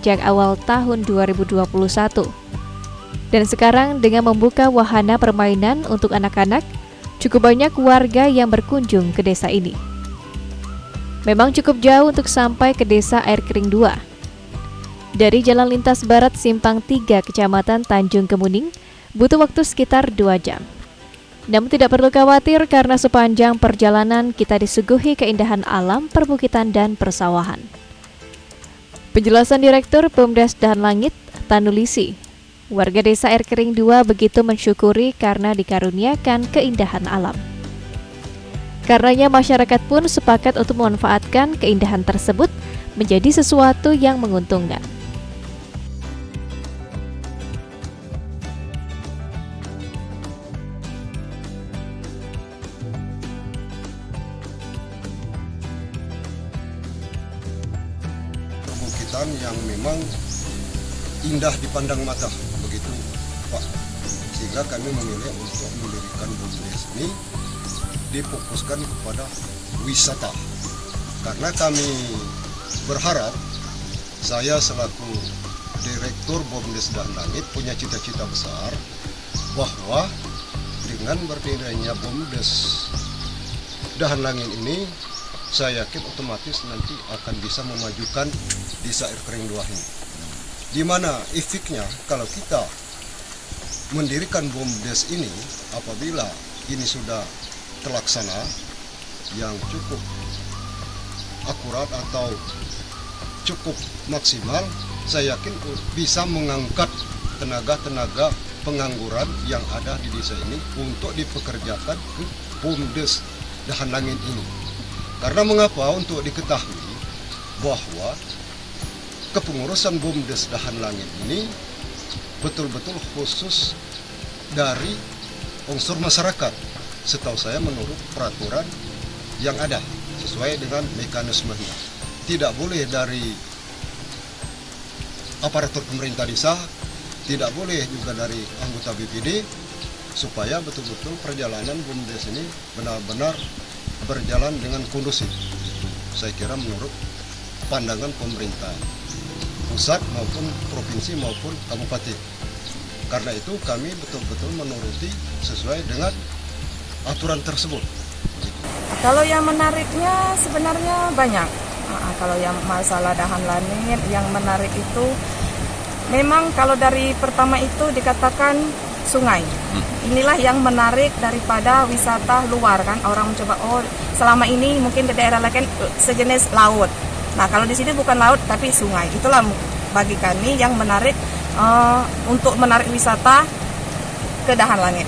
sejak awal tahun 2021. Dan sekarang dengan membuka wahana permainan untuk anak-anak, cukup banyak warga yang berkunjung ke desa ini. Memang cukup jauh untuk sampai ke desa Air Kering 2. Dari jalan lintas barat Simpang 3 Kecamatan Tanjung Kemuning, butuh waktu sekitar 2 jam. Namun tidak perlu khawatir karena sepanjang perjalanan kita disuguhi keindahan alam, perbukitan, dan persawahan. Penjelasan Direktur Bumdes Dahan Langit, Tanulisi, warga desa Air Kering 2 begitu mensyukuri karena dikaruniakan keindahan alam. Karenanya masyarakat pun sepakat untuk memanfaatkan keindahan tersebut menjadi sesuatu yang menguntungkan. Perbukitan yang memang indah dipandang mata, begitu Pak. Sehingga kami memilih untuk mendirikan BUMDes ini difokuskan kepada wisata. Karena kami berharap, saya selaku Direktur BUMDes Dahan Langit punya cita-cita besar bahwa dengan berdirinya BUMDes Dahan Langit ini, saya yakin otomatis nanti akan bisa memajukan desa Air Kering 2 ini. Di mana efeknya kalau kita mendirikan BUMDes ini, apabila ini sudah terlaksana yang cukup akurat atau cukup maksimal, saya yakin bisa mengangkat tenaga-tenaga pengangguran yang ada di desa ini untuk dipekerjakan ke BUMDes Dahan Langit ini. Karena mengapa? Untuk diketahui bahwa kepengurusan BUMDes Dahan Langit ini betul-betul khusus dari unsur masyarakat. Setahu saya menurut peraturan yang ada sesuai dengan mekanismenya. Tidak boleh dari aparatur pemerintah desa, tidak boleh juga dari anggota BPD, supaya betul-betul perjalanan BUMDes ini benar-benar berjalan dengan kondusif. Saya kira menurut pandangan pemerintah pusat maupun provinsi maupun kabupaten. Karena itu kami betul-betul menuruti sesuai dengan aturan tersebut. Kalau yang menariknya sebenarnya banyak. Kalau yang masalah Dahan Langit yang menarik itu memang kalau dari pertama itu dikatakan sungai. Inilah yang menarik daripada wisata luar kan. Orang mencoba, oh selama ini mungkin di daerah lain sejenis laut. Nah kalau di sini bukan laut tapi sungai. Itulah bagi kami yang menarik untuk menarik wisata ke Dahan Langit.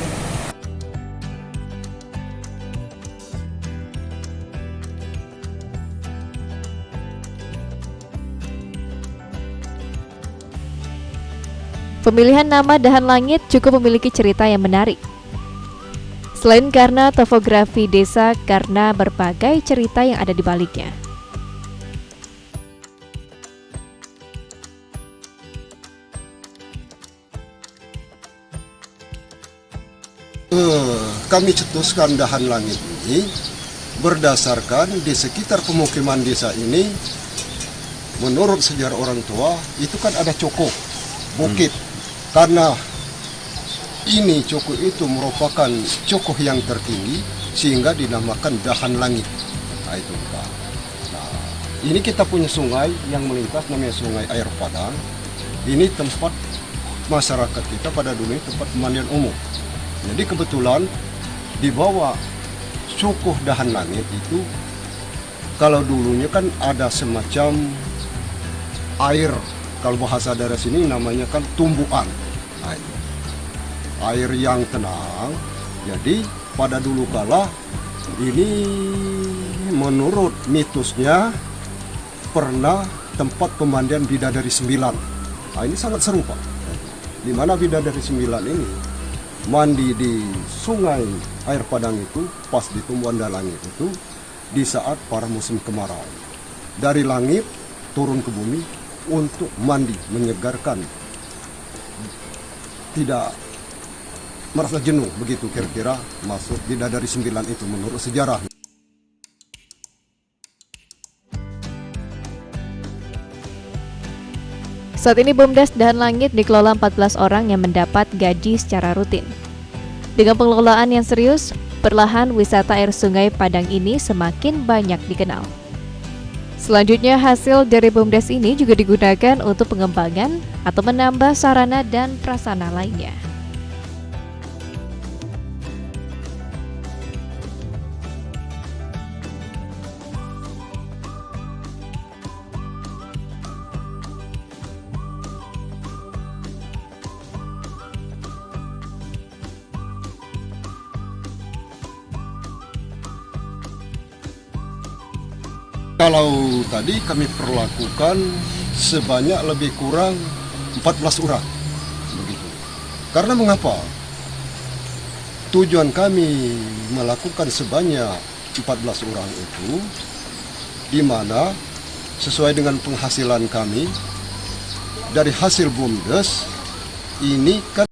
Pemilihan nama Dahan Langit cukup memiliki cerita yang menarik. Selain karena topografi desa, karena berbagai cerita yang ada di baliknya. Kami cetuskan Dahan Langit ini berdasarkan di sekitar pemukiman desa ini, menurut sejarah orang tua, itu kan ada cokok, bukit. Karena ini cokok itu merupakan cokok yang tertinggi sehingga dinamakan Dahan Langit. Nah itu Pak. Nah, ini kita punya sungai yang melintas namanya Sungai Air Padang. Ini tempat masyarakat kita pada dulu ini tempat pemandian umum. Jadi kebetulan di bawah cokok Dahan Langit itu, kalau dulunya kan ada semacam air. Kalau bahasa daerah sini namanya kan tumbuhan. Nah, itu. Air yang tenang. Jadi pada dulu kala ini menurut mitosnya pernah tempat pemandian Bidadari 9. Nah, ini sangat seru Pak. Di mana Bidadari 9 ini mandi di Sungai Air Padang itu pas di tumbuhan Dahan Langit itu di saat para musim kemarau. Dari langit turun ke bumi untuk mandi, menyegarkan, tidak merasa jenuh, begitu kira-kira masuk Bidadari 9 itu menurut sejarah. Saat ini BUMDes Dahan Langit dikelola 14 orang yang mendapat gaji secara rutin. Dengan pengelolaan yang serius, perlahan wisata air sungai Padang ini semakin banyak dikenal. Selanjutnya, hasil dari BUMDes ini juga digunakan untuk pengembangan atau menambah sarana dan prasarana lainnya. Kalau tadi kami perlakukan sebanyak lebih kurang 14 orang. Begitu. Karena mengapa? Tujuan kami melakukan sebanyak 14 orang itu, di mana sesuai dengan penghasilan kami, dari hasil BUMDes, ini kan